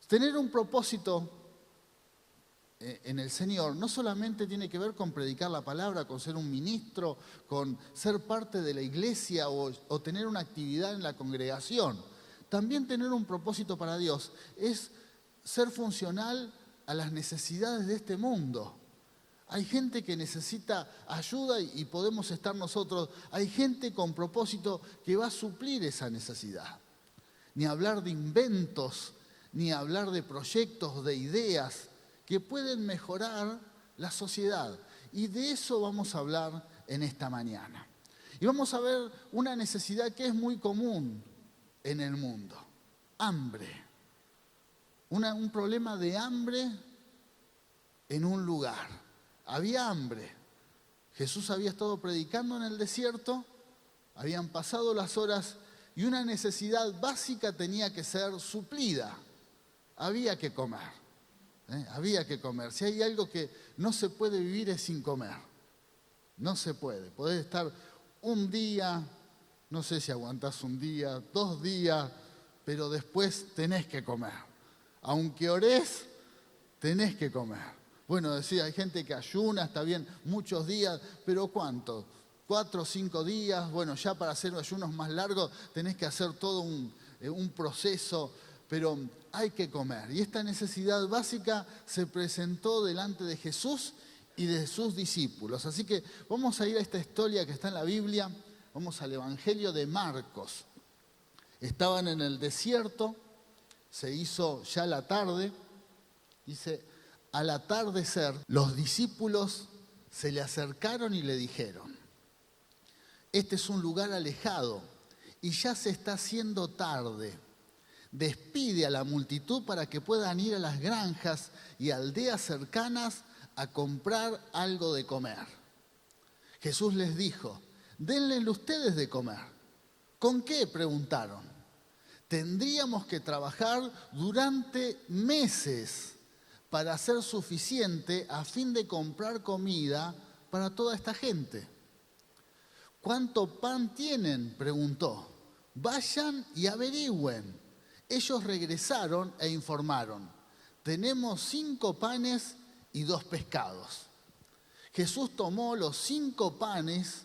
Tener un propósito en el Señor no solamente tiene que ver con predicar la palabra, con ser un ministro, con ser parte de la iglesia o tener una actividad en la congregación. También tener un propósito para Dios es ser funcional a las necesidades de este mundo. Hay gente que necesita ayuda y podemos estar nosotros. Hay gente con propósito que va a suplir esa necesidad. Ni hablar de inventos, ni hablar de proyectos, de ideas que pueden mejorar la sociedad. Y de eso vamos a hablar en esta mañana. Y vamos a ver una necesidad que es muy común en el mundo. Hambre. Un problema de hambre en un lugar. Había hambre. Jesús había estado predicando en el desierto, habían pasado las horas y una necesidad básica tenía que ser suplida. Había que comer. Había que comer. Si hay algo que no se puede vivir es sin comer. No se puede. Podés estar un día, no sé si aguantás un día, 2 días, pero después tenés que comer. Aunque orés, tenés que comer. Bueno, decía, hay gente que ayuna, está bien, muchos días, pero ¿cuánto? 4 o 5 días. Bueno, ya para hacer ayunos más largos tenés que hacer todo un proceso, pero hay que comer. Y esta necesidad básica se presentó delante de Jesús y de sus discípulos. Así que vamos a ir a esta historia que está en la Biblia. Vamos al Evangelio de Marcos. Estaban en el desierto, se hizo ya la tarde. Dice, al atardecer, los discípulos se le acercaron y le dijeron: este es un lugar alejado y ya se está haciendo tarde. Despide a la multitud para que puedan ir a las granjas y aldeas cercanas a comprar algo de comer. Jesús les dijo: denle ustedes de comer. ¿Con qué?, preguntaron. Tendríamos que trabajar durante meses para hacer suficiente a fin de comprar comida para toda esta gente. ¿Cuánto pan tienen?, preguntó. Vayan y averigüen. Ellos regresaron e informaron: tenemos 5 panes y 2 pescados. Jesús tomó los 5 panes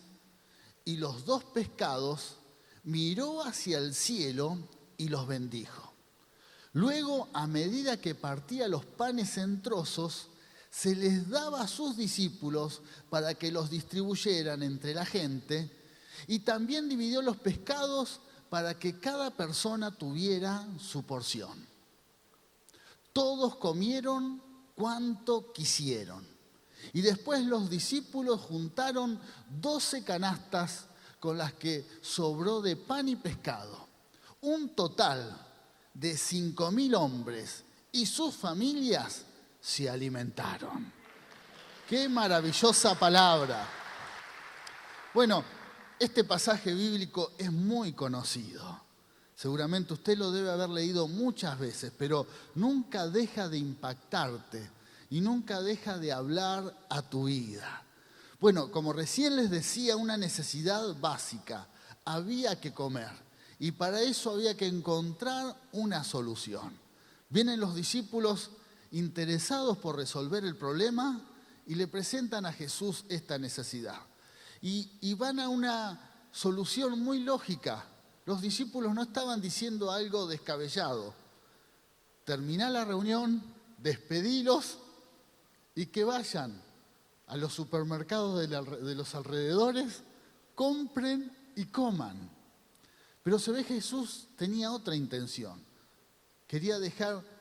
y los 2 pescados, miró hacia el cielo y los bendijo. Luego, a medida que partía los panes en trozos, se les daba a sus discípulos para que los distribuyeran entre la gente, y también dividió los pescados para que cada persona tuviera su porción. Todos comieron cuanto quisieron. Y después los discípulos juntaron 12 canastas con las que sobró de pan y pescado. Un total de 5.000 hombres y sus familias se alimentaron. ¡Qué maravillosa palabra! Bueno, este pasaje bíblico es muy conocido. Seguramente usted lo debe haber leído muchas veces, pero nunca deja de impactarte y nunca deja de hablar a tu vida. Bueno, como recién les decía, una necesidad básica. Había que comer y para eso había que encontrar una solución. Vienen los discípulos interesados por resolver el problema y le presentan a Jesús esta necesidad. Y van a una solución muy lógica. Los discípulos no estaban diciendo algo descabellado. Terminá la reunión, despedilos y que vayan a los supermercados de los alrededores, compren y coman. Pero se ve Jesús tenía otra intención. Quería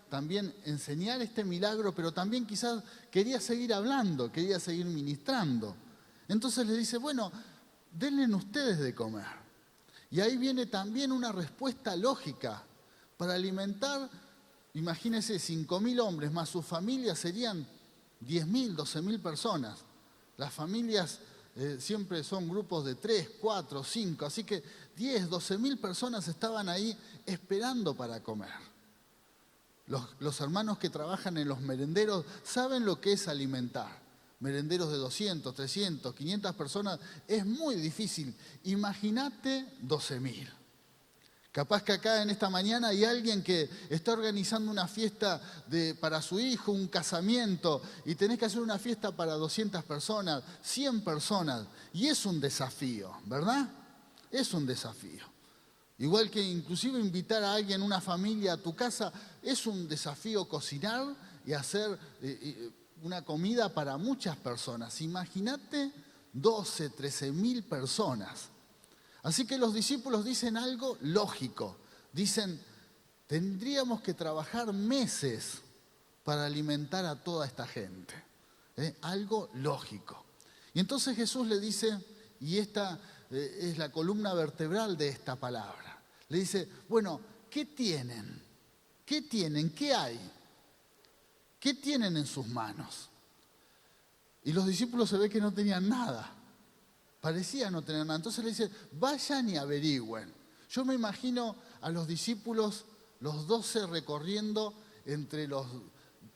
también enseñar este milagro, pero también quizás quería seguir hablando, quería seguir ministrando. Entonces les dice, bueno, denle ustedes de comer. Y ahí viene también una respuesta lógica. Para alimentar, imagínense, 5.000 hombres más sus familias serían 10.000, 12.000 personas. Las familias siempre son grupos de 3, 4, 5, así que 10, 12.000 personas estaban ahí esperando para comer. Los hermanos que trabajan en los merenderos saben lo que es alimentar. Merenderos de 200, 300, 500 personas, es muy difícil. Imagínate 12.000. Capaz que acá en esta mañana hay alguien que está organizando una fiesta para su hijo, un casamiento, y tenés que hacer una fiesta para 200 personas, 100 personas. Y es un desafío, ¿verdad? Es un desafío. Igual que inclusive invitar a alguien, una familia a tu casa, es un desafío cocinar y hacer una comida para muchas personas. Imagínate 12, 13.000 personas. Así que los discípulos dicen algo lógico. Dicen, tendríamos que trabajar meses para alimentar a toda esta gente. Algo lógico. Y entonces Jesús le dice, y esta es la columna vertebral de esta palabra. Le dice, bueno, ¿qué tienen? ¿Qué tienen? ¿Qué hay? ¿Qué tienen en sus manos? Y los discípulos se ve que no tenían nada. Parecía no tener nada. Entonces le dice, vayan y averigüen. Yo me imagino a los discípulos, los 12 recorriendo entre las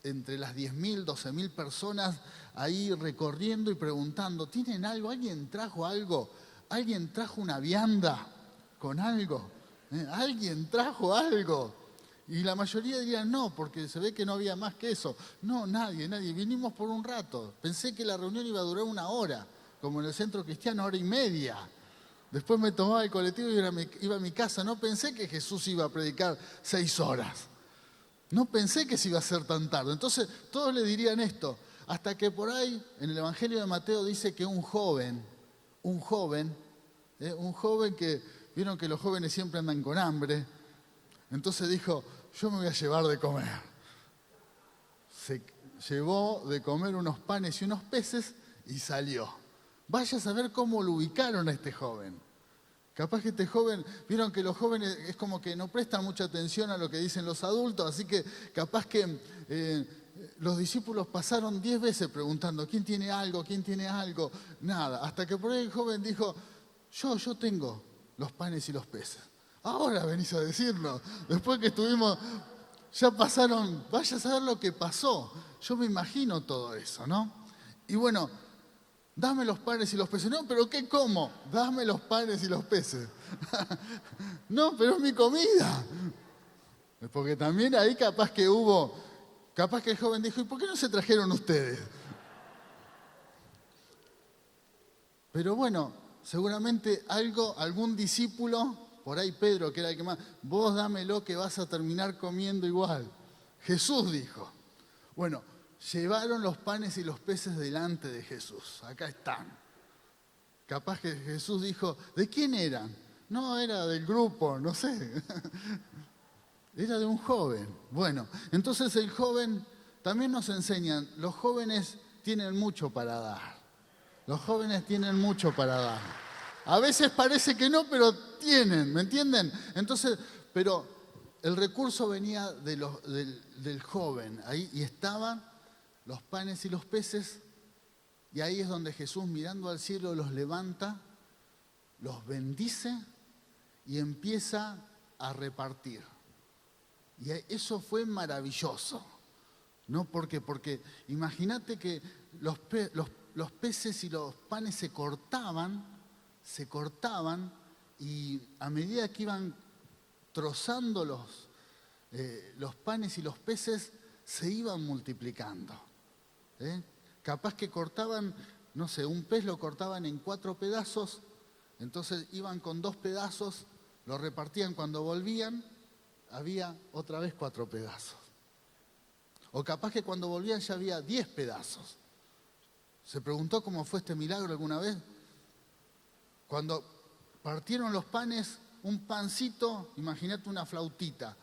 10.000, 12.000 personas, ahí recorriendo y preguntando, ¿tienen algo? ¿Alguien trajo algo? ¿Alguien trajo una vianda con algo? ¿Alguien trajo algo? Y la mayoría dirían no, porque se ve que no había más que eso. No, nadie. Vinimos por un rato. Pensé que la reunión iba a durar 1 hora. Como en el centro cristiano, 1 hora y media. Después me tomaba el colectivo y iba a mi casa. No pensé que Jesús iba a predicar 6 horas. No pensé que se iba a hacer tan tarde. Entonces todos le dirían esto. Hasta que por ahí, en el Evangelio de Mateo dice que un joven que, vieron que los jóvenes siempre andan con hambre. Entonces dijo, yo me voy a llevar de comer. Se llevó de comer unos panes y unos peces y salió. Vaya a saber cómo lo ubicaron a este joven. Capaz que este joven, vieron que los jóvenes es como que no prestan mucha atención a lo que dicen los adultos, así que capaz que los discípulos pasaron 10 veces preguntando, ¿quién tiene algo? ¿Quién tiene algo? Nada, hasta que por ahí el joven dijo, yo tengo los panes y los peces. Ahora venís a decirlo, después que estuvimos, ya pasaron, vaya a saber lo que pasó. Yo me imagino todo eso, ¿no? Y bueno, dame los panes y los peces. No, pero ¿qué como? Dame los panes y los peces. No, pero es mi comida. Porque también ahí capaz que el joven dijo, ¿y por qué no se trajeron ustedes? Pero bueno, seguramente algún discípulo, por ahí Pedro, que era el que más, vos dámelo que vas a terminar comiendo igual. Jesús dijo. Bueno, llevaron los panes y los peces delante de Jesús. Acá están. Capaz que Jesús dijo, ¿de quién eran? No, era del grupo, no sé. Era de un joven. Bueno, entonces el joven, también nos enseñan, los jóvenes tienen mucho para dar. Los jóvenes tienen mucho para dar. A veces parece que no, pero tienen, ¿me entienden? Entonces, pero el recurso venía del joven. Ahí y estaban los panes y los peces, y ahí es donde Jesús, mirando al cielo, los levanta, los bendice y empieza a repartir. Y eso fue maravilloso, ¿no? Porque imagínate que los peces y los panes se cortaban, y a medida que iban trozando los panes y los peces, se iban multiplicando. Capaz que cortaban, no sé, un pez lo cortaban en 4 pedazos, entonces iban con 2 pedazos, lo repartían, cuando volvían, había otra vez 4 pedazos. O capaz que cuando volvían ya había 10 pedazos. ¿Se preguntó cómo fue este milagro alguna vez? Cuando partieron los panes, un pancito, imagínate una flautita,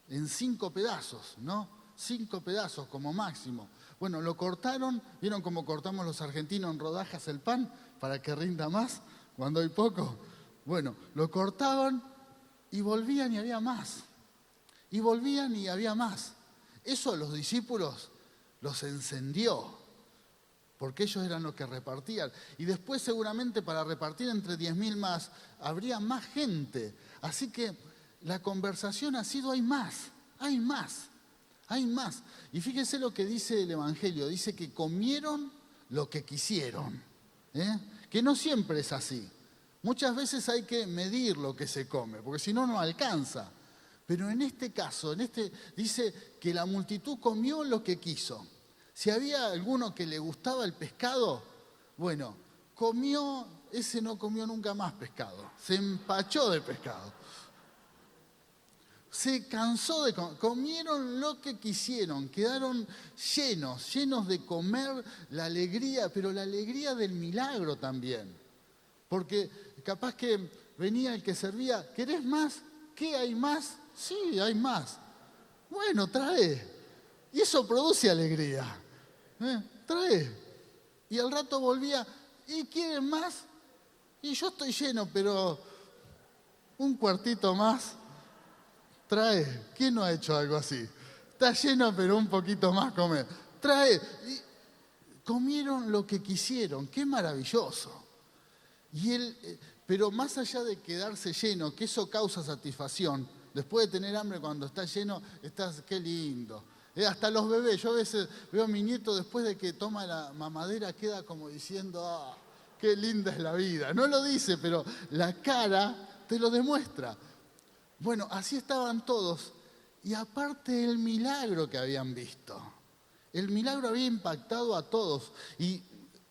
en 5 pedazos, ¿no? 5 pedazos como máximo. Bueno, lo cortaron, ¿vieron cómo cortamos los argentinos en rodajas el pan para que rinda más cuando hay poco? Bueno, lo cortaban y volvían y había más. Y volvían y había más. Eso a los discípulos los encendió, porque ellos eran los que repartían. Y después seguramente para repartir entre 10.000 más, habría más gente. Así que la conversación ha sido, hay más. Hay más. Y fíjense lo que dice el Evangelio. Dice que comieron lo que quisieron. Que no siempre es así. Muchas veces hay que medir lo que se come, porque si no, no alcanza. Pero en este caso, dice que la multitud comió lo que quiso. Si había alguno que le gustaba el pescado, bueno, ese no comió nunca más pescado. Se empachó de pescado. Se cansó de comer, comieron lo que quisieron, quedaron llenos de comer la alegría, pero la alegría del milagro también. Porque capaz que venía el que servía, ¿querés más? ¿Qué hay más? Sí, hay más. Bueno, trae. Y eso produce alegría. Trae. Y al rato volvía, ¿y quieren más? Y yo estoy lleno, pero un cuartito más. Trae. ¿Quién no ha hecho algo así? Está lleno, pero un poquito más comer. Trae. Y comieron lo que quisieron. ¡Qué maravilloso! Pero más allá de quedarse lleno, que eso causa satisfacción, después de tener hambre cuando estás lleno, qué lindo. Hasta los bebés, yo a veces veo a mi nieto después de que toma la mamadera, queda como diciendo, qué linda es la vida. No lo dice, pero la cara te lo demuestra. Bueno, así estaban todos. Y aparte el milagro que habían visto. El milagro había impactado a todos. Y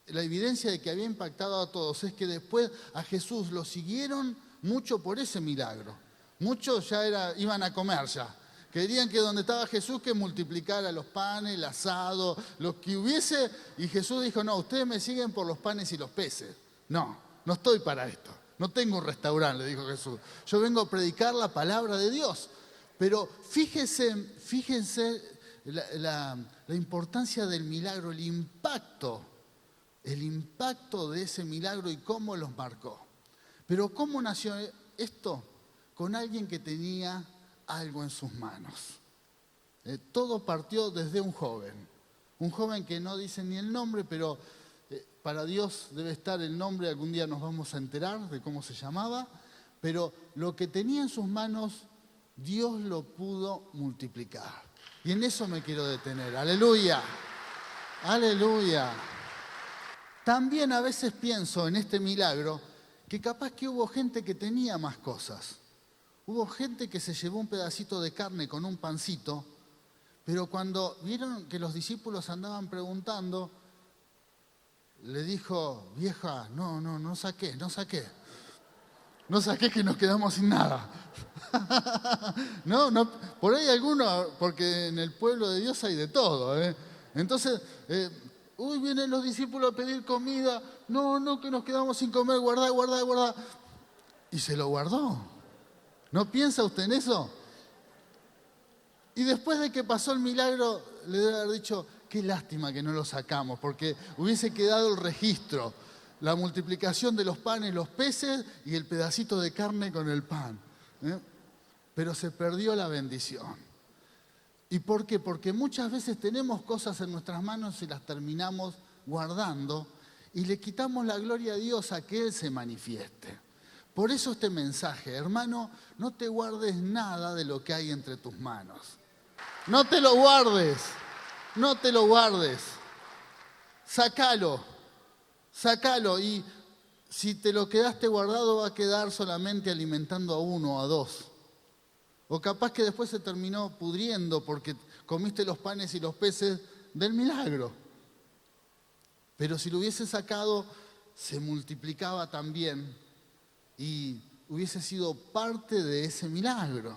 la evidencia de que había impactado a todos es que después a Jesús lo siguieron mucho por ese milagro. Muchos ya iban a comer ya. Querían que donde estaba Jesús que multiplicara los panes, el asado, lo que hubiese. Y Jesús dijo, no, ustedes me siguen por los panes y los peces. No estoy para esto. No tengo un restaurante, le dijo Jesús. Yo vengo a predicar la palabra de Dios. Pero fíjense la importancia del milagro, el impacto de ese milagro y cómo los marcó. Pero ¿cómo nació esto? Con alguien que tenía algo en sus manos. Todo partió desde un joven que no dice ni el nombre, pero para Dios debe estar el nombre, algún día nos vamos a enterar de cómo se llamaba, pero lo que tenía en sus manos, Dios lo pudo multiplicar. Y en eso me quiero detener. ¡Aleluya! ¡Aleluya! También a veces pienso en este milagro que capaz que hubo gente que tenía más cosas. Hubo gente que se llevó un pedacito de carne con un pancito, pero cuando vieron que los discípulos andaban preguntando, le dijo, vieja, no saqué. No saqué que nos quedamos sin nada. No, por ahí algunos, porque en el pueblo de Dios hay de todo. Entonces, vienen los discípulos a pedir comida. No, que nos quedamos sin comer, guardá. Y se lo guardó. ¿No piensa usted en eso? Y después de que pasó el milagro, le debe haber dicho, qué lástima que no lo sacamos, porque hubiese quedado el registro, la multiplicación de los panes, los peces y el pedacito de carne con el pan. Pero se perdió la bendición. ¿Y por qué? Porque muchas veces tenemos cosas en nuestras manos y las terminamos guardando y le quitamos la gloria a Dios a que Él se manifieste. Por eso este mensaje, hermano, no te guardes nada de lo que hay entre tus manos. No te lo guardes. Sácalo. Y si te lo quedaste guardado va a quedar solamente alimentando a uno o a dos. O capaz que después se terminó pudriendo porque comiste los panes y los peces del milagro. Pero si lo hubiese sacado, se multiplicaba también y hubiese sido parte de ese milagro.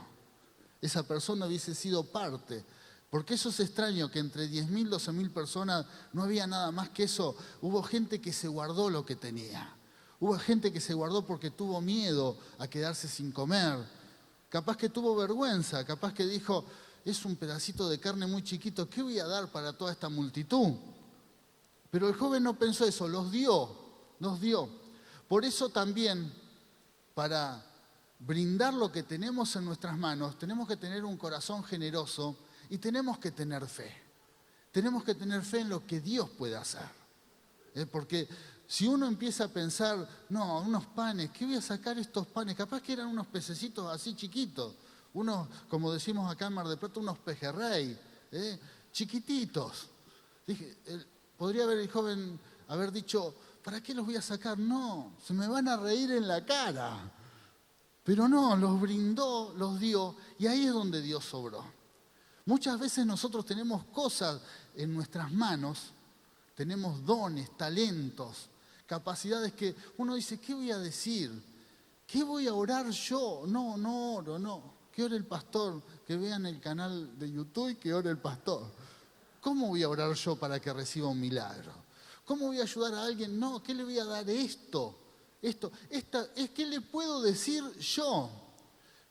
Esa persona hubiese sido parte. Porque eso es extraño, que entre 10.000, 12.000 personas no había nada más que eso. Hubo gente que se guardó lo que tenía. Hubo gente que se guardó porque tuvo miedo a quedarse sin comer. Capaz que tuvo vergüenza, capaz que dijo, es un pedacito de carne muy chiquito, ¿qué voy a dar para toda esta multitud? Pero el joven no pensó eso, nos dio. Por eso también, para brindar lo que tenemos en nuestras manos, tenemos que tener un corazón generoso y tenemos que tener fe. Tenemos que tener fe en lo que Dios puede hacer. Porque si uno empieza a pensar, no, unos panes, ¿qué voy a sacar estos panes? Capaz que eran unos pececitos así chiquitos, unos, como decimos acá en Mar del Plata, unos pejerrey, chiquititos. Podría haber el joven haber dicho, ¿para qué los voy a sacar? No, se me van a reír en la cara. Pero no, los brindó, los dio, y ahí es donde Dios sobró. Muchas veces nosotros tenemos cosas en nuestras manos, tenemos dones, talentos, capacidades que uno dice, ¿qué voy a decir? ¿Qué voy a orar yo? No oro, no. Que ore el pastor, que vean el canal de YouTube y que ore el pastor. ¿Cómo voy a orar yo para que reciba un milagro? ¿Cómo voy a ayudar a alguien? No, ¿qué le voy a dar esto? ¿Qué le puedo decir yo?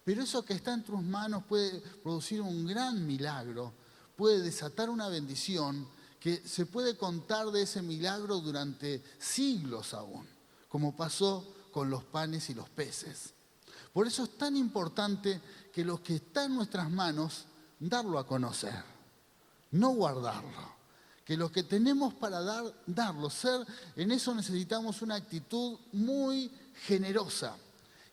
Pero eso que está en tus manos puede producir un gran milagro, puede desatar una bendición que se puede contar de ese milagro durante siglos aún, como pasó con los panes y los peces. Por eso es tan importante que lo que está en nuestras manos, darlo a conocer, no guardarlo. Que lo que tenemos para darlo, en eso necesitamos una actitud muy generosa.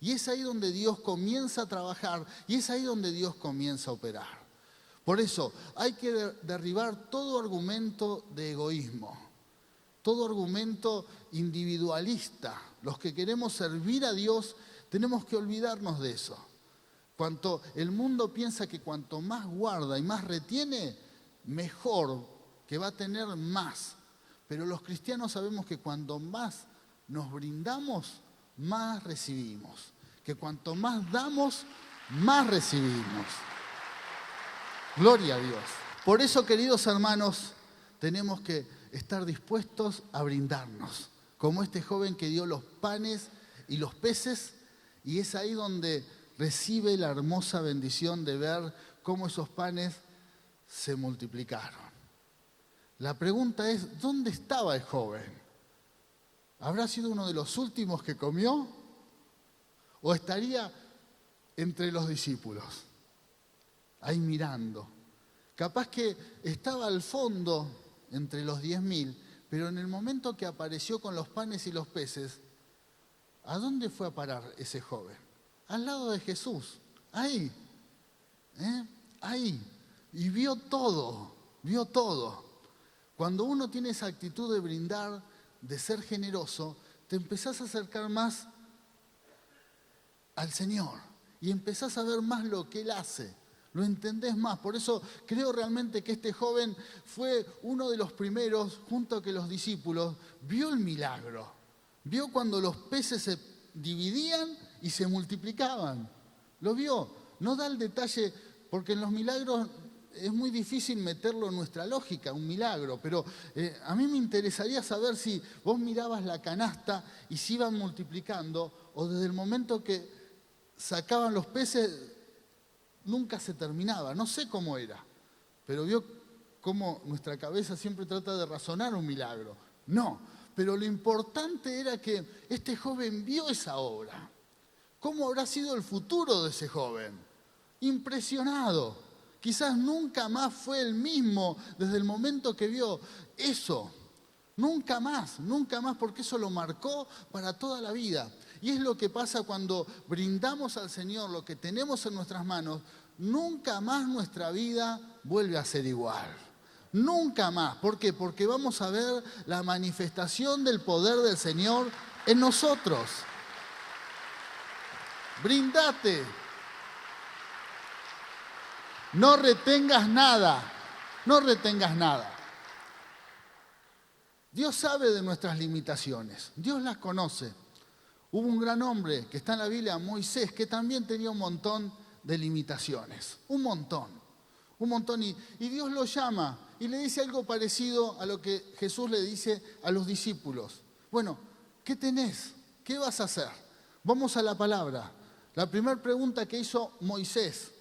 Y es ahí donde Dios comienza a trabajar y es ahí donde Dios comienza a operar. Por eso hay que derribar todo argumento de egoísmo, todo argumento individualista. Los que queremos servir a Dios tenemos que olvidarnos de eso. El mundo piensa que cuanto más guarda y más retiene, mejor, que va a tener más. Pero los cristianos sabemos que cuando más nos brindamos, más recibimos. Que cuanto más damos, más recibimos. Gloria a Dios. Por eso, queridos hermanos, tenemos que estar dispuestos a brindarnos. Como este joven que dio los panes y los peces, y es ahí donde recibe la hermosa bendición de ver cómo esos panes se multiplicaron. La pregunta es, ¿dónde estaba el joven? ¿Habrá sido uno de los últimos que comió? ¿O estaría entre los discípulos? Ahí mirando. Capaz que estaba al fondo entre los 10.000, pero en el momento que apareció con los panes y los peces, ¿a dónde fue a parar ese joven? Al lado de Jesús. Ahí. Ahí. Y vio todo. Vio todo. Cuando uno tiene esa actitud de brindar, de ser generoso, te empezás a acercar más al Señor y empezás a ver más lo que Él hace, lo entendés más. Por eso creo realmente que este joven fue uno de los primeros, junto a que los discípulos, vio el milagro, vio cuando los peces se dividían y se multiplicaban, lo vio. No da el detalle, porque en los milagros es muy difícil meterlo en nuestra lógica, un milagro, pero a mí me interesaría saber si vos mirabas la canasta y se iban multiplicando, o desde el momento que sacaban los peces, nunca se terminaba. No sé cómo era, pero vio cómo nuestra cabeza siempre trata de razonar un milagro. No, pero lo importante era que este joven vio esa obra. ¿Cómo habrá sido el futuro de ese joven? Impresionado. Quizás nunca más fue el mismo desde el momento que vio eso. Nunca más, porque eso lo marcó para toda la vida. Y es lo que pasa cuando brindamos al Señor lo que tenemos en nuestras manos. Nunca más nuestra vida vuelve a ser igual. Nunca más. ¿Por qué? Porque vamos a ver la manifestación del poder del Señor en nosotros. Brindate. No retengas nada, no retengas nada. Dios sabe de nuestras limitaciones, Dios las conoce. Hubo un gran hombre que está en la Biblia, Moisés, que también tenía un montón de limitaciones, un montón. Y Dios lo llama y le dice algo parecido a lo que Jesús le dice a los discípulos. Bueno, ¿qué tenés? ¿Qué vas a hacer? Vamos a la palabra. La primera pregunta que hizo Moisés,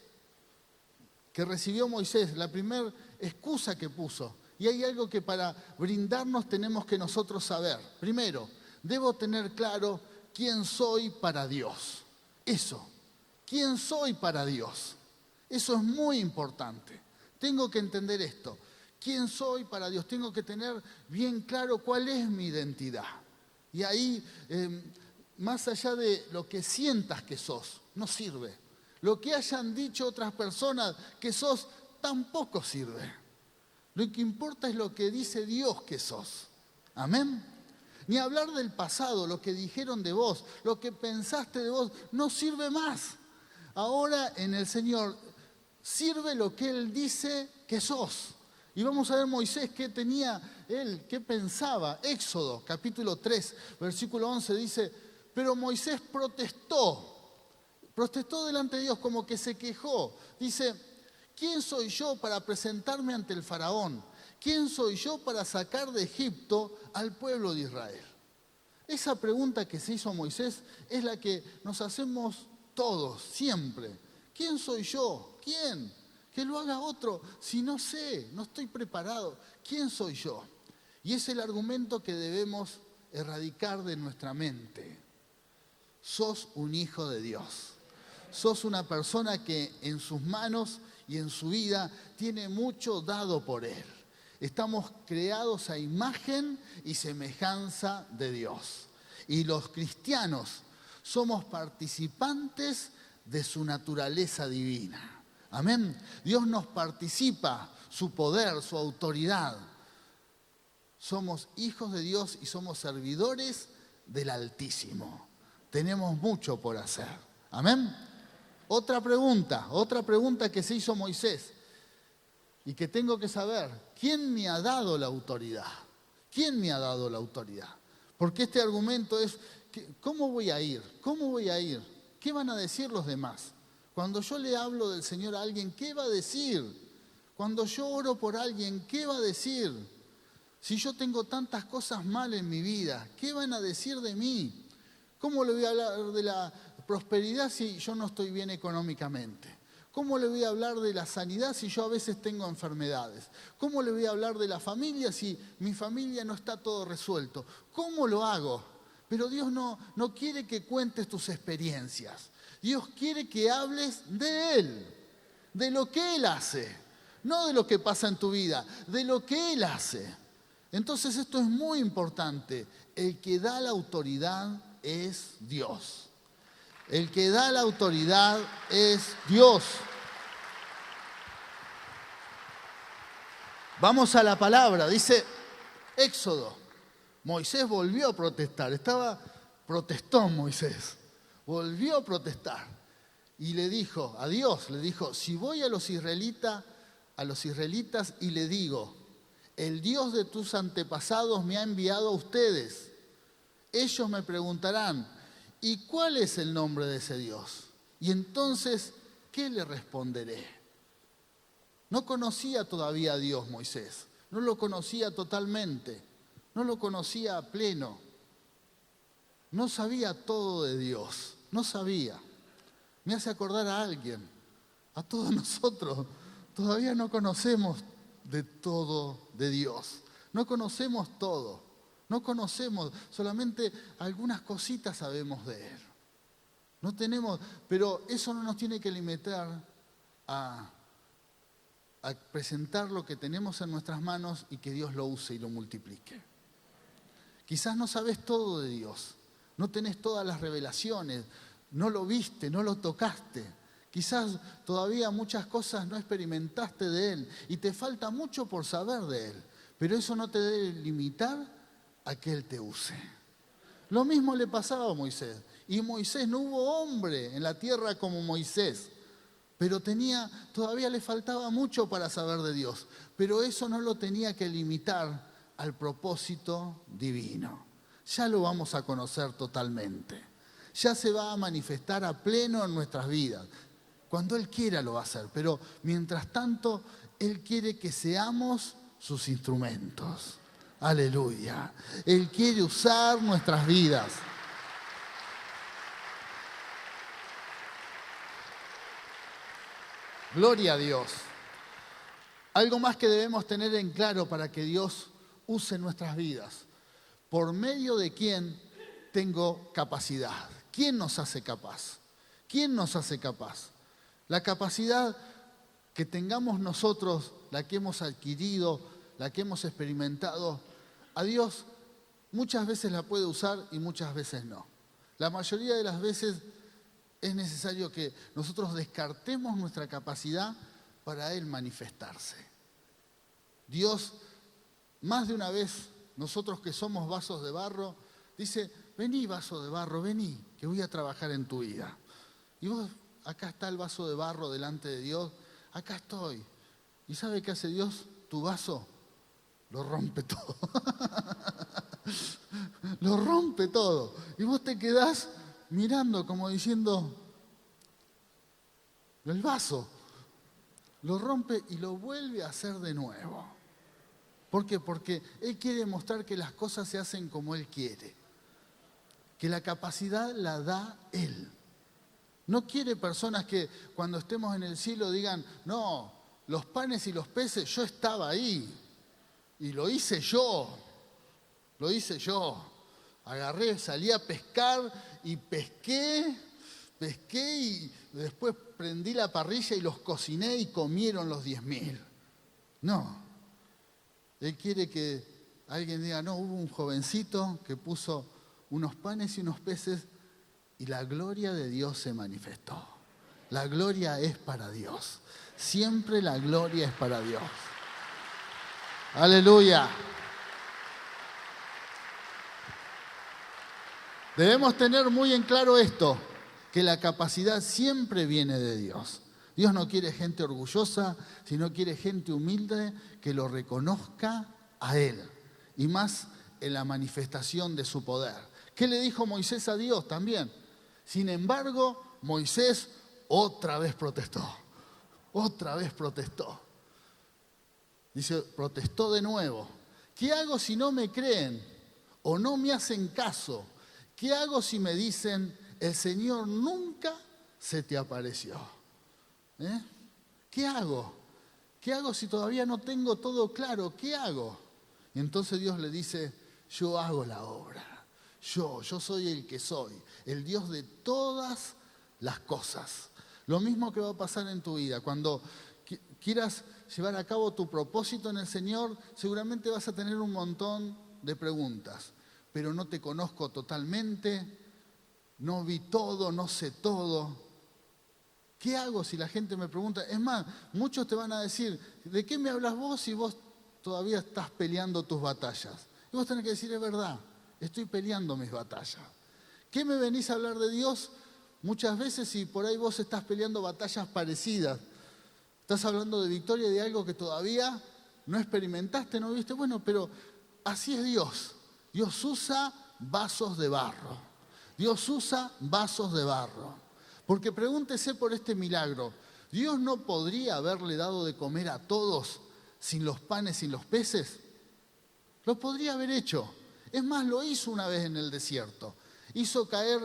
que recibió Moisés, la primera excusa que puso. Y hay algo que para brindarnos tenemos que nosotros saber. Primero, debo tener claro quién soy para Dios. Eso, quién soy para Dios. Eso es muy importante. Tengo que entender esto. ¿Quién soy para Dios? Tengo que tener bien claro cuál es mi identidad. Y ahí, más allá de lo que sientas que sos, no sirve. Lo que hayan dicho otras personas que sos, tampoco sirve. Lo que importa es lo que dice Dios que sos. Amén. Ni hablar del pasado, lo que dijeron de vos, lo que pensaste de vos, no sirve más. Ahora en el Señor sirve lo que Él dice que sos. Y vamos a ver Moisés qué tenía él, qué pensaba. Éxodo, capítulo 3, versículo 11 dice, pero Moisés protestó delante de Dios, como que se quejó. Dice, ¿quién soy yo para presentarme ante el faraón? ¿Quién soy yo para sacar de Egipto al pueblo de Israel? Esa pregunta que se hizo Moisés es la que nos hacemos todos, siempre. ¿Quién soy yo? ¿Quién? Que lo haga otro. Si no sé, no estoy preparado, ¿quién soy yo? Y es el argumento que debemos erradicar de nuestra mente. Sos un hijo de Dios. Sos una persona que en sus manos y en su vida tiene mucho dado por Él. Estamos creados a imagen y semejanza de Dios. Y los cristianos somos participantes de su naturaleza divina. Amén. Dios nos participa su poder, su autoridad. Somos hijos de Dios y somos servidores del Altísimo. Tenemos mucho por hacer. Amén. Otra pregunta que se hizo Moisés y que tengo que saber, ¿quién me ha dado la autoridad? ¿Quién me ha dado la autoridad? Porque este argumento es, ¿cómo voy a ir? ¿Cómo voy a ir? ¿Qué van a decir los demás? Cuando yo le hablo del Señor a alguien, ¿qué va a decir? Cuando yo oro por alguien, ¿qué va a decir? Si yo tengo tantas cosas mal en mi vida, ¿qué van a decir de mí? ¿Cómo le voy a hablar de la prosperidad si yo no estoy bien económicamente? ¿Cómo le voy a hablar de la sanidad si yo a veces tengo enfermedades? ¿Cómo le voy a hablar de la familia si mi familia no está todo resuelto? ¿Cómo lo hago? Pero Dios no quiere que cuentes tus experiencias. Dios quiere que hables de Él, de lo que Él hace, no de lo que pasa en tu vida, de lo que Él hace. Entonces esto es muy importante. El que da la autoridad es Dios. El que da la autoridad es Dios. Vamos a la palabra, dice Éxodo. Moisés volvió a protestar, protestó Moisés. Volvió a protestar y le dijo a Dios, si voy a los israelitas y le digo, el Dios de tus antepasados me ha enviado a ustedes, ellos me preguntarán, ¿y cuál es el nombre de ese Dios? Y entonces, ¿qué le responderé? No conocía todavía a Dios Moisés, no lo conocía totalmente, no lo conocía a pleno. No sabía todo de Dios, no sabía. Me hace acordar a alguien, a todos nosotros. Todavía no conocemos de todo de Dios. No conocemos todo. No conocemos, solamente algunas cositas sabemos de Él. No tenemos, pero eso no nos tiene que limitar a presentar lo que tenemos en nuestras manos y que Dios lo use y lo multiplique. Quizás no sabes todo de Dios. No tenés todas las revelaciones, no lo viste, no lo tocaste. Quizás todavía muchas cosas no experimentaste de Él y te falta mucho por saber de Él. Pero eso no te debe limitar a que Él te use. Lo mismo le pasaba a Moisés. Y Moisés, no hubo hombre en la tierra como Moisés. Pero todavía le faltaba mucho para saber de Dios. Pero eso no lo tenía que limitar al propósito divino. Ya lo vamos a conocer totalmente. Ya se va a manifestar a pleno en nuestras vidas. Cuando Él quiera lo va a hacer, pero mientras tanto, Él quiere que seamos sus instrumentos. Aleluya. Él quiere usar nuestras vidas. Gloria a Dios. Algo más que debemos tener en claro para que Dios use nuestras vidas. ¿Por medio de quién tengo capacidad? ¿Quién nos hace capaz? ¿Quién nos hace capaz? La capacidad que tengamos nosotros, la que hemos adquirido, la que hemos experimentado, a Dios muchas veces la puede usar y muchas veces no. La mayoría de las veces es necesario que nosotros descartemos nuestra capacidad para Él manifestarse. Dios más de una vez nosotros que somos vasos de barro, dice, vení vaso de barro, vení, que voy a trabajar en tu vida. Y vos, acá está el vaso de barro delante de Dios, acá estoy. ¿Y sabe qué hace Dios? Tu vaso lo rompe todo. Lo rompe todo. Y vos te quedás mirando como diciendo, el vaso lo rompe y lo vuelve a hacer de nuevo. ¿Por qué? Porque Él quiere mostrar que las cosas se hacen como Él quiere. Que la capacidad la da Él. No quiere personas que cuando estemos en el cielo digan, no, los panes y los peces, yo estaba ahí. Y lo hice yo. Lo hice yo. Agarré, salí a pescar y pesqué y después prendí la parrilla y los cociné y comieron los 10.000. No. Él quiere que alguien diga, no, hubo un jovencito que puso unos panes y unos peces y la gloria de Dios se manifestó. La gloria es para Dios. Siempre la gloria es para Dios. Aleluya. Debemos tener muy en claro esto, que la capacidad siempre viene de Dios. Dios no quiere gente orgullosa, sino quiere gente humilde que lo reconozca a Él. Y más en la manifestación de su poder. ¿Qué le dijo Moisés a Dios también? Sin embargo, Moisés otra vez protestó. Otra vez protestó. Dice, protestó de nuevo. ¿Qué hago si no me creen o no me hacen caso? ¿Qué hago si me dicen, el Señor nunca se te apareció? ¿Qué hago? ¿Qué hago si todavía no tengo todo claro? ¿Qué hago? Y entonces Dios le dice, yo hago la obra. Yo soy el que soy, el Dios de todas las cosas. Lo mismo que va a pasar en tu vida. Cuando quieras llevar a cabo tu propósito en el Señor, seguramente vas a tener un montón de preguntas. Pero no te conozco totalmente, no vi todo, no sé todo. ¿Qué hago si la gente me pregunta? Es más, muchos te van a decir, ¿de qué me hablas vos si vos todavía estás peleando tus batallas? Y vos tenés que decir, es verdad, estoy peleando mis batallas. ¿Qué me venís a hablar de Dios? Muchas veces si por ahí vos estás peleando batallas parecidas, estás hablando de victoria de algo que todavía no experimentaste, no viste. Bueno, pero así es Dios. Dios usa vasos de barro. Dios usa vasos de barro. Porque pregúntese por este milagro. ¿Dios no podría haberle dado de comer a todos sin los panes y los peces? Lo podría haber hecho. Es más, lo hizo una vez en el desierto. Hizo caer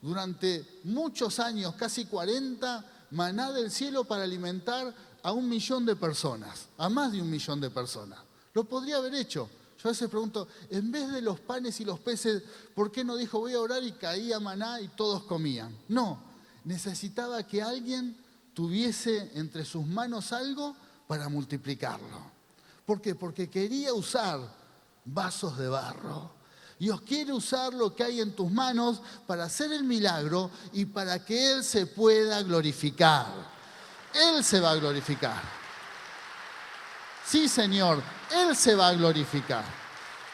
durante muchos años, casi 40, maná del cielo para alimentar a 1 millón de personas, a más de 1 millón de personas. Lo podría haber hecho. Yo a veces pregunto, en vez de los panes y los peces, ¿por qué no dijo voy a orar y caía maná y todos comían? No, necesitaba que alguien tuviese entre sus manos algo para multiplicarlo. ¿Por qué? Porque quería usar vasos de barro. Dios quiere usar lo que hay en tus manos para hacer el milagro y para que Él se pueda glorificar. Él se va a glorificar. Sí, Señor, Él se va a glorificar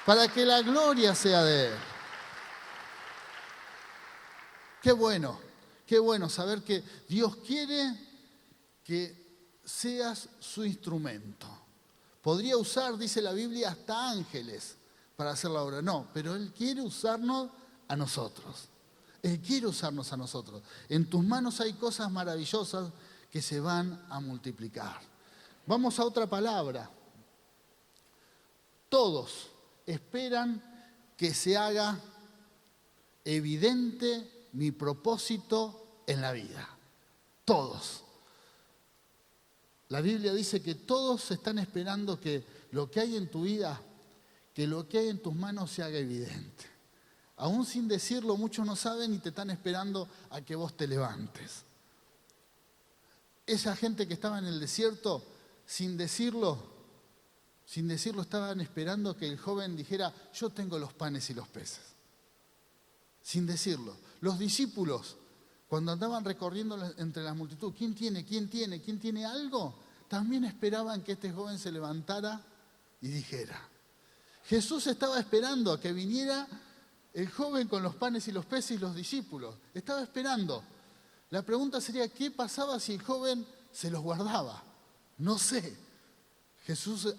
para que la gloria sea de Él. Qué bueno saber que Dios quiere que seas su instrumento. Podría usar, dice la Biblia, hasta ángeles para hacer la obra. No, pero Él quiere usarnos a nosotros. Él quiere usarnos a nosotros. En tus manos hay cosas maravillosas que se van a multiplicar. Vamos a otra palabra. Todos esperan que se haga evidente mi propósito en la vida. Todos. La Biblia dice que todos están esperando que lo que hay en tu vida, que lo que hay en tus manos se haga evidente. Aún sin decirlo, muchos no saben y te están esperando a que vos te levantes. Esa gente que estaba en el desierto, sin decirlo, estaban esperando que el joven dijera, yo tengo los panes y los peces. Sin decirlo. Los discípulos, cuando andaban recorriendo entre la multitud, ¿quién tiene algo? También esperaban que este joven se levantara y dijera. Jesús estaba esperando a que viniera el joven con los panes y los peces y los discípulos. Estaba esperando. La pregunta sería, ¿qué pasaba si el joven se los guardaba? No sé. Jesús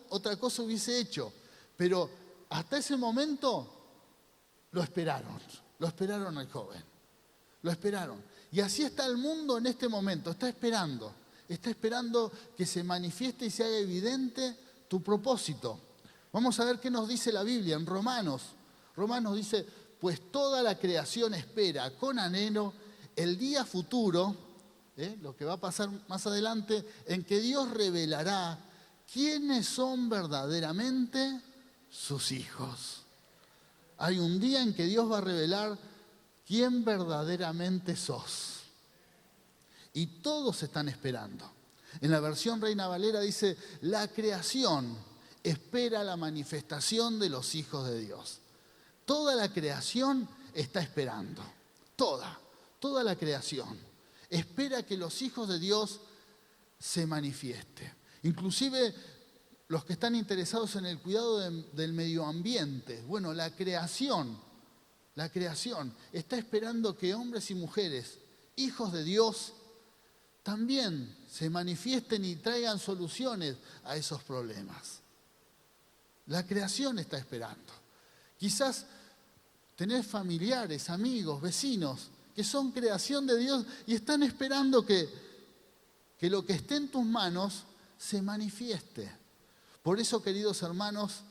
otra cosa hubiese hecho. Pero hasta ese momento lo esperaron al joven. Lo esperaron. Y así está el mundo en este momento, está esperando que se manifieste y se haga evidente tu propósito. Vamos a ver qué nos dice la Biblia en Romanos. Romanos dice, pues toda la creación espera con anhelo el día futuro, lo que va a pasar más adelante, en que Dios revelará quiénes son verdaderamente sus hijos. Hay un día en que Dios va a revelar quién verdaderamente sos. Y todos están esperando. En la versión Reina Valera dice, la creación espera la manifestación de los hijos de Dios. Toda la creación está esperando. Toda la creación espera que los hijos de Dios se manifiesten. Inclusive los que están interesados en el cuidado del medio ambiente. Bueno, la creación está esperando que hombres y mujeres, hijos de Dios, también se manifiesten y traigan soluciones a esos problemas. La creación está esperando. Quizás tenés familiares, amigos, vecinos, que son creación de Dios y están esperando que lo que esté en tus manos se manifieste. Por eso, queridos hermanos,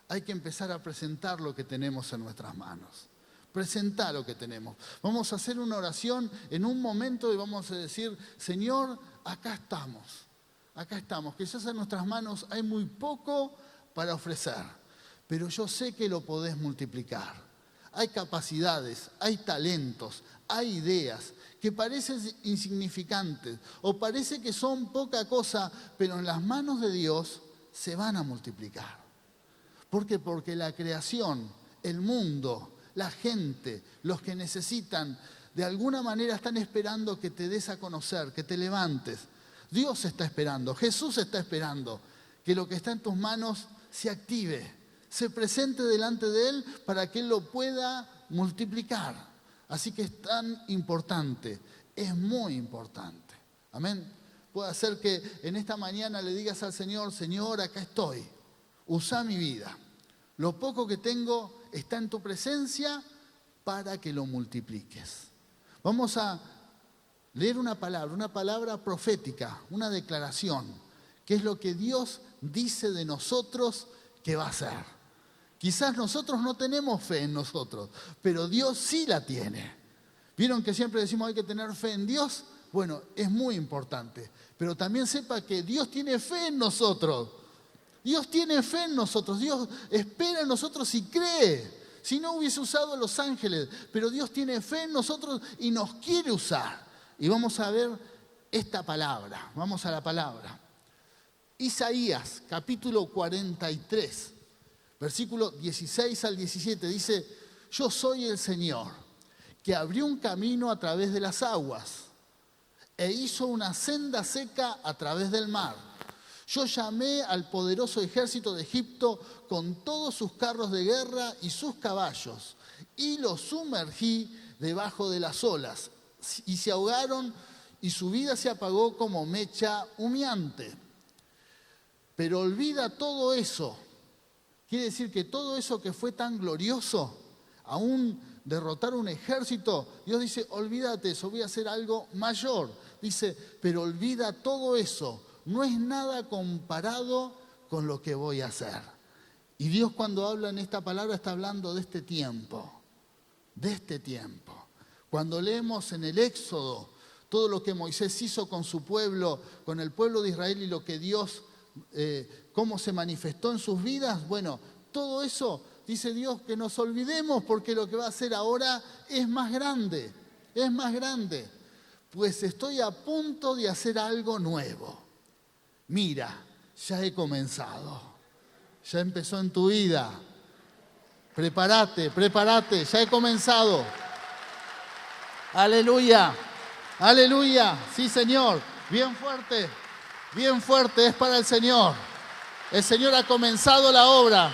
hay que empezar a presentar lo que tenemos en nuestras manos. Presentar lo que tenemos. Vamos a hacer una oración en un momento y vamos a decir, Señor, acá estamos. Quizás en nuestras manos hay muy poco para ofrecer, pero yo sé que lo podés multiplicar. Hay capacidades, hay talentos, hay ideas que parecen insignificantes o parece que son poca cosa, pero en las manos de Dios se van a multiplicar. ¿Por qué? Porque la creación, el mundo, la gente, los que necesitan, de alguna manera están esperando que te des a conocer, que te levantes. Dios está esperando, Jesús está esperando que lo que está en tus manos se active, se presente delante de Él para que Él lo pueda multiplicar. Así que es tan importante, es muy importante. Amén. Puede ser que en esta mañana le digas al Señor, Señor, acá estoy, usa mi vida. Lo poco que tengo está en tu presencia para que lo multipliques. Vamos a leer una palabra profética, una declaración, que es lo que Dios dice de nosotros que va a hacer. Quizás nosotros no tenemos fe en nosotros, pero Dios sí la tiene. ¿Vieron que siempre decimos hay que tener fe en Dios? Bueno, es muy importante, pero también sepa que Dios tiene fe en nosotros. Dios tiene fe en nosotros, Dios espera en nosotros y cree. Si no hubiese usado a los ángeles, pero Dios tiene fe en nosotros y nos quiere usar. Y vamos a ver esta palabra, vamos a la palabra. Isaías, capítulo 43, versículo 16 al 17, dice, yo soy el Señor, que abrió un camino a través de las aguas e hizo una senda seca a través del mar. Yo llamé al poderoso ejército de Egipto con todos sus carros de guerra y sus caballos, y los sumergí debajo de las olas, y se ahogaron, y su vida se apagó como mecha humeante. Pero olvida todo eso. Quiere decir que todo eso que fue tan glorioso, aún derrotar un ejército, Dios dice, olvídate eso, voy a hacer algo mayor. Dice, pero olvida todo eso. No es nada comparado con lo que voy a hacer. Y Dios cuando habla en esta palabra está hablando de este tiempo. De este tiempo. Cuando leemos en el Éxodo todo lo que Moisés hizo con su pueblo, con el pueblo de Israel y lo que Dios, cómo se manifestó en sus vidas, bueno, todo eso dice Dios que nos olvidemos porque lo que va a hacer ahora es más grande. Es más grande. Pues estoy a punto de hacer algo nuevo. Mira, ya he comenzado, ya empezó en tu vida, prepárate, ya he comenzado. Aleluya, aleluya, sí Señor, bien fuerte, es para el Señor ha comenzado la obra,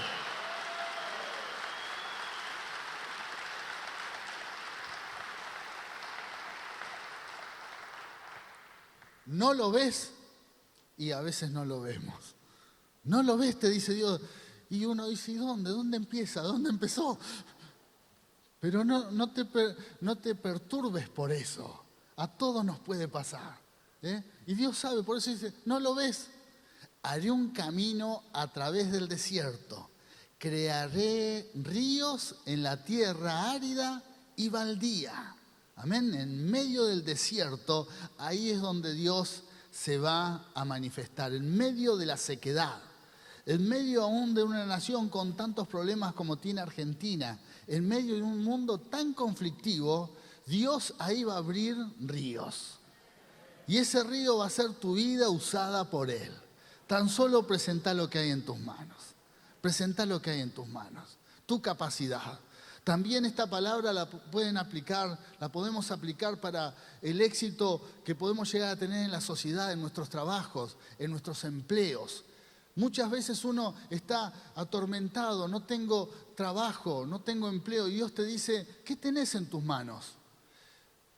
No lo ves y a veces no lo vemos. No lo ves, te dice Dios. Y uno dice, ¿y dónde? ¿Dónde empieza? ¿Dónde empezó? Pero no te perturbes por eso. A todos nos puede pasar. Y Dios sabe, por eso dice, no lo ves. Haré un camino a través del desierto. Crearé ríos en la tierra árida y baldía. Amén. En medio del desierto, ahí es donde Dios se va a manifestar. En medio de la sequedad. En medio aún de una nación con tantos problemas como tiene Argentina. En medio de un mundo tan conflictivo, Dios ahí va a abrir ríos. Y ese río va a ser tu vida usada por Él. Tan solo presenta lo que hay en tus manos. Presenta lo que hay en tus manos. Tu capacidad. También esta palabra la podemos aplicar para el éxito que podemos llegar a tener en la sociedad, en nuestros trabajos, en nuestros empleos. Muchas veces uno está atormentado, no tengo trabajo, no tengo empleo, y Dios te dice, ¿qué tenés en tus manos?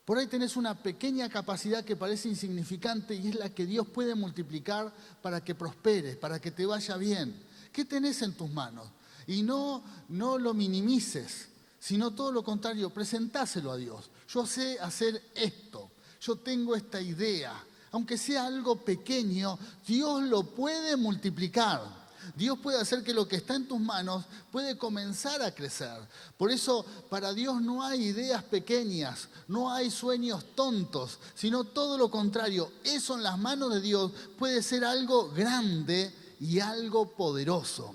Por ahí tenés una pequeña capacidad que parece insignificante y es la que Dios puede multiplicar para que prosperes, para que te vaya bien. ¿Qué tenés en tus manos? Y no lo minimices, sino todo lo contrario, presentáselo a Dios. Yo sé hacer esto, yo tengo esta idea. Aunque sea algo pequeño, Dios lo puede multiplicar. Dios puede hacer que lo que está en tus manos puede comenzar a crecer. Por eso, para Dios no hay ideas pequeñas, no hay sueños tontos, sino todo lo contrario. Eso en las manos de Dios puede ser algo grande y algo poderoso.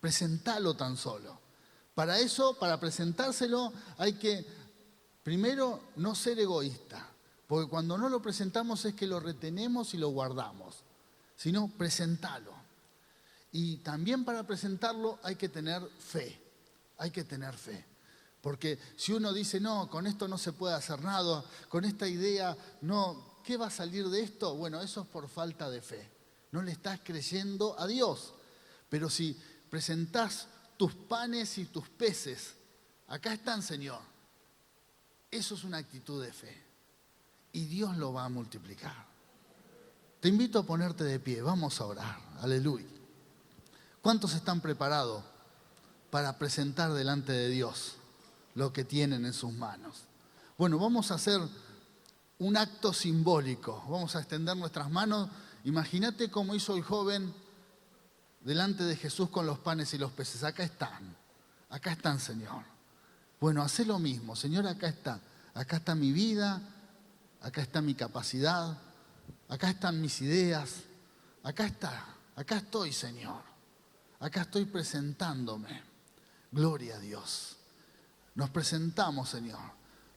Presentalo tan solo. Para eso, para presentárselo, hay que, primero, no ser egoísta. Porque cuando no lo presentamos es que lo retenemos y lo guardamos. Sino, presentalo. Y también para presentarlo hay que tener fe. Hay que tener fe. Porque si uno dice, no, con esto no se puede hacer nada, con esta idea, no, ¿qué va a salir de esto? Bueno, eso es por falta de fe. No le estás creyendo a Dios. Pero si presentás tus panes y tus peces, acá están, Señor. Eso es una actitud de fe. Y Dios lo va a multiplicar. Te invito a ponerte de pie, vamos a orar. Aleluya. ¿Cuántos están preparados para presentar delante de Dios lo que tienen en sus manos? Bueno, vamos a hacer un acto simbólico. Vamos a extender nuestras manos. Imagínate cómo hizo el joven delante de Jesús con los panes y los peces. Acá están, Señor. Bueno, hacé lo mismo. Señor, acá está mi vida, acá está mi capacidad, acá están mis ideas, acá estoy, Señor. Acá estoy presentándome. Gloria a Dios. Nos presentamos, Señor.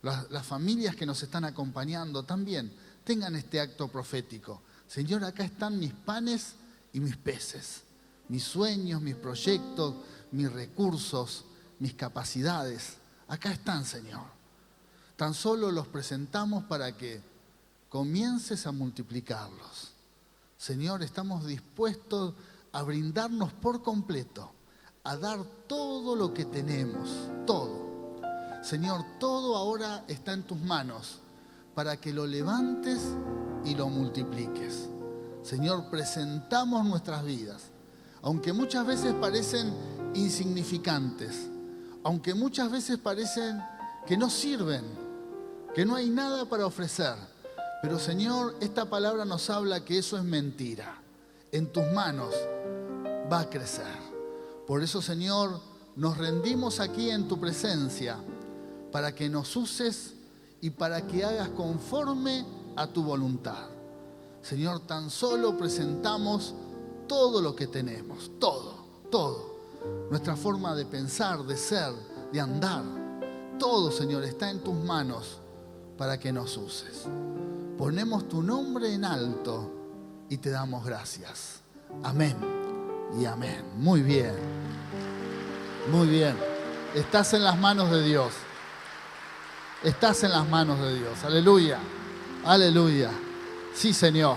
Las familias que nos están acompañando también tengan este acto profético. Señor, acá están mis panes y mis peces. Mis sueños, mis proyectos, mis recursos, mis capacidades. Acá están, Señor. Tan solo los presentamos para que comiences a multiplicarlos. Señor, estamos dispuestos a brindarnos por completo, a dar todo lo que tenemos, todo. Señor, todo ahora está en tus manos para que lo levantes y lo multipliques. Señor, presentamos nuestras vidas, aunque muchas veces parecen insignificantes, aunque muchas veces parecen que no sirven, que no hay nada para ofrecer. Pero Señor, esta palabra nos habla que eso es mentira. En tus manos va a crecer. Por eso, Señor, nos rendimos aquí en tu presencia para que nos uses y para que hagas conforme a tu voluntad. Señor, tan solo presentamos todo lo que tenemos, todo. Nuestra forma de pensar, de ser, de andar. Todo, Señor, está en tus manos para que nos uses. Ponemos tu nombre en alto y te damos gracias. Amén y amén. Muy bien. Muy bien. Estás en las manos de Dios. Estás en las manos de Dios. Aleluya. Aleluya. Sí, Señor.